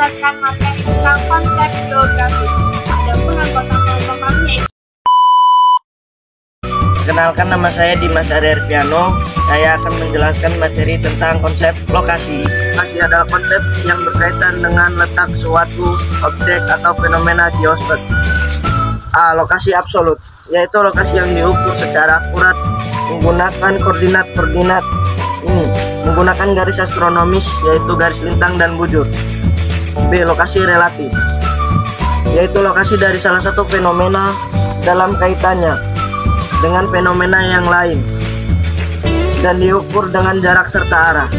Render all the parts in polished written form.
menjelaskan materi tentang konsep geografi. Adapun anggota kelompok kami yaitu Kenalkan, nama saya Dimas Aryapiano. Saya akan menjelaskan materi tentang konsep lokasi. Lokasi adalah konsep yang berkaitan dengan letak suatu objek atau fenomena geosfer. Lokasi absolut, yaitu lokasi yang diukur secara akurat menggunakan koordinat ini, menggunakan garis astronomis, yaitu garis lintang dan bujur. B. Lokasi relatif, yaitu lokasi dari salah satu fenomena dalam kaitannya dengan fenomena yang lain dan diukur dengan jarak serta arah.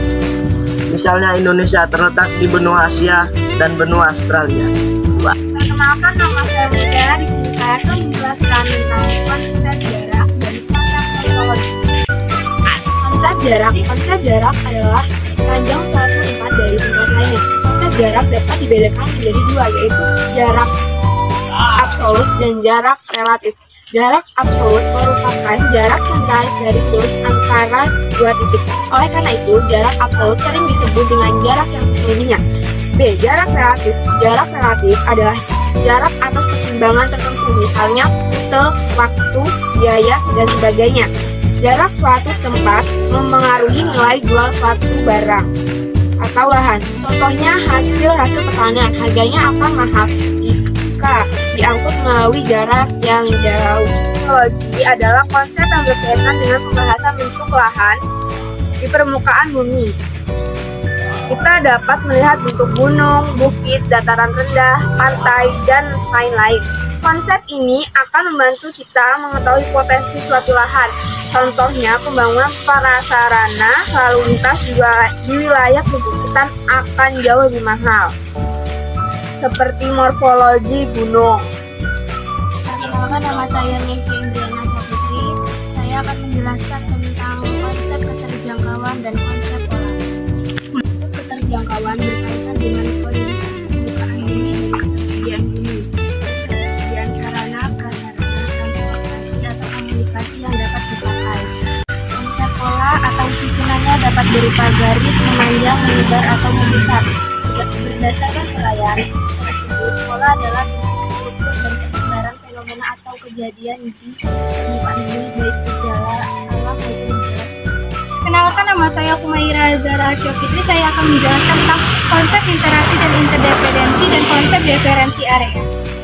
Misalnya Indonesia terletak di benua Asia dan benua Australia. Perkenalkan, nama saya Mutiara. Di sini saya akan menjelaskan tentang konsep jarak dan konsep teknologi. Konsep jarak adalah panjang suatu tempat dari tempat lainnya. Konsep jarak dapat dibedakan menjadi dua, yaitu jarak absolut dan jarak relatif. Jarak absolut merupakan jarak yang menarik garis lurus antara dua titik. Oleh karena itu, jarak absolut sering disebut dengan jarak yang sesungguhnya. B. Jarak relatif. Jarak relatif adalah jarak atau keseimbangan tertentu, misalnya rute, waktu, biaya, dan sebagainya. Jarak suatu tempat memengaruhi nilai jual suatu barang atau lahan. Contohnya hasil pertanian, harganya akan mahal jika diangkut melalui jarak yang jauh. Teknologi adalah konsep yang berkaitan dengan pembahasan bentuk lahan di permukaan bumi. Kita dapat melihat bentuk gunung, bukit, dataran rendah, pantai, dan lain-lain. Konsep ini akan membantu kita mengetahui potensi suatu lahan. Contohnya, pembangunan prasarana lalu lintas di wilayah perbukitan akan jauh lebih mahal, seperti morfologi gunung. Perkenalkan, nama saya Nesya Indriana Saputri. Saya akan menjelaskan tentang konsep keterjangkauan dan konsep pola. Konsep keterjangkauan berkaitan dengan kondisi permukaan bumi dan ketersediaan bumi, ketersediaan sarana, prasarana, transportasi atau komunikasi yang dapat dipakai. Konsep pola atau susunannya dapat berupa garis memanjang, melebar atau membesar. Berdasarkan uraian tersebut, pola adalah struktur dan kesebaran fenomena atau kejadian di permukaan bumi, baik gejala alam maupun jelas. Kenalkan, nama saya Kumaira Zara Syofitri. Saya akan menjelaskan tentang konsep interaksi dan interdependensi dan konsep diferensi area.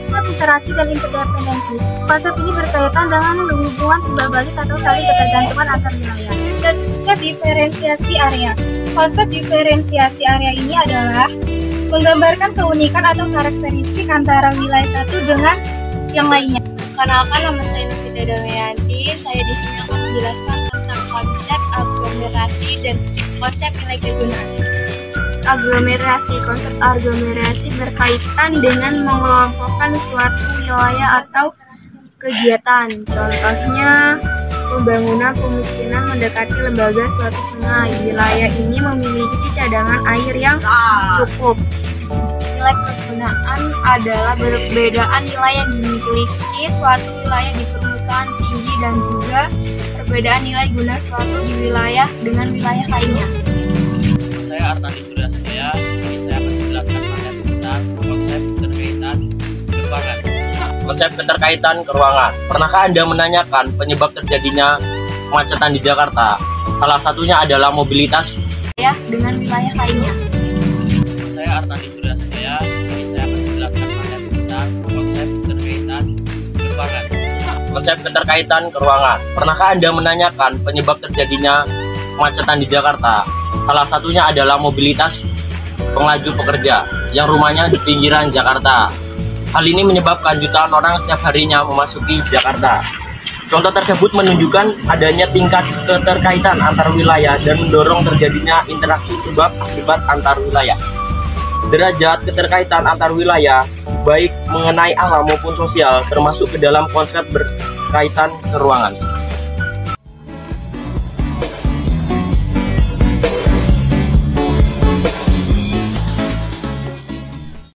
Konsep interaksi dan interdependensi. Konsep ini berkaitan dengan hubungan timbal balik atau saling ketergantungan antar wilayah. Dan konsep diferensiasi area. Konsep diferensiasi area ini adalah menggambarkan keunikan atau karakteristik antara wilayah satu dengan yang lainnya. Kenalkan, nama saya Novita Damayanti. Saya di sini akan menjelaskan tentang konsep aglomerasi dan konsep nilai kegunaan. Konsep aglomerasi berkaitan dengan mengelompokkan suatu wilayah atau kegiatan. Contohnya, pembangunan pemukiman mendekati lembaga suatu sungai. Wilayah ini memiliki cadangan air yang cukup. Nilai kegunaan adalah perbedaan nilai yang dimiliki suatu wilayah di permukaan tinggi dan juga perbedaan nilai guna suatu di wilayah dengan wilayah lainnya. Saya Artadi Suryasatya. Di sini saya akan menjelaskan materi tentang konsep keterkaitan keruangan. Konsep keterkaitan keruangan. Pernahkah Anda menanyakan penyebab terjadinya kemacetan di Jakarta? Salah satunya adalah mobilitas Dengan wilayah lainnya. Saya Artadi Suryasatya. Di sini saya akan menjelaskan materi tentang konsep keterkaitan keruangan. Konsep keterkaitan keruangan. Pernahkah Anda menanyakan penyebab terjadinya kemacetan di Jakarta? Salah satunya adalah mobilitas penglaju pekerja yang rumahnya di pinggiran Jakarta. Hal ini menyebabkan jutaan orang setiap harinya memasuki Jakarta. Contoh tersebut menunjukkan adanya tingkat keterkaitan antar wilayah dan mendorong terjadinya interaksi sebab akibat antar wilayah. Derajat keterkaitan antar wilayah, baik mengenai alam maupun sosial, termasuk ke dalam konsep berkaitan keruangan.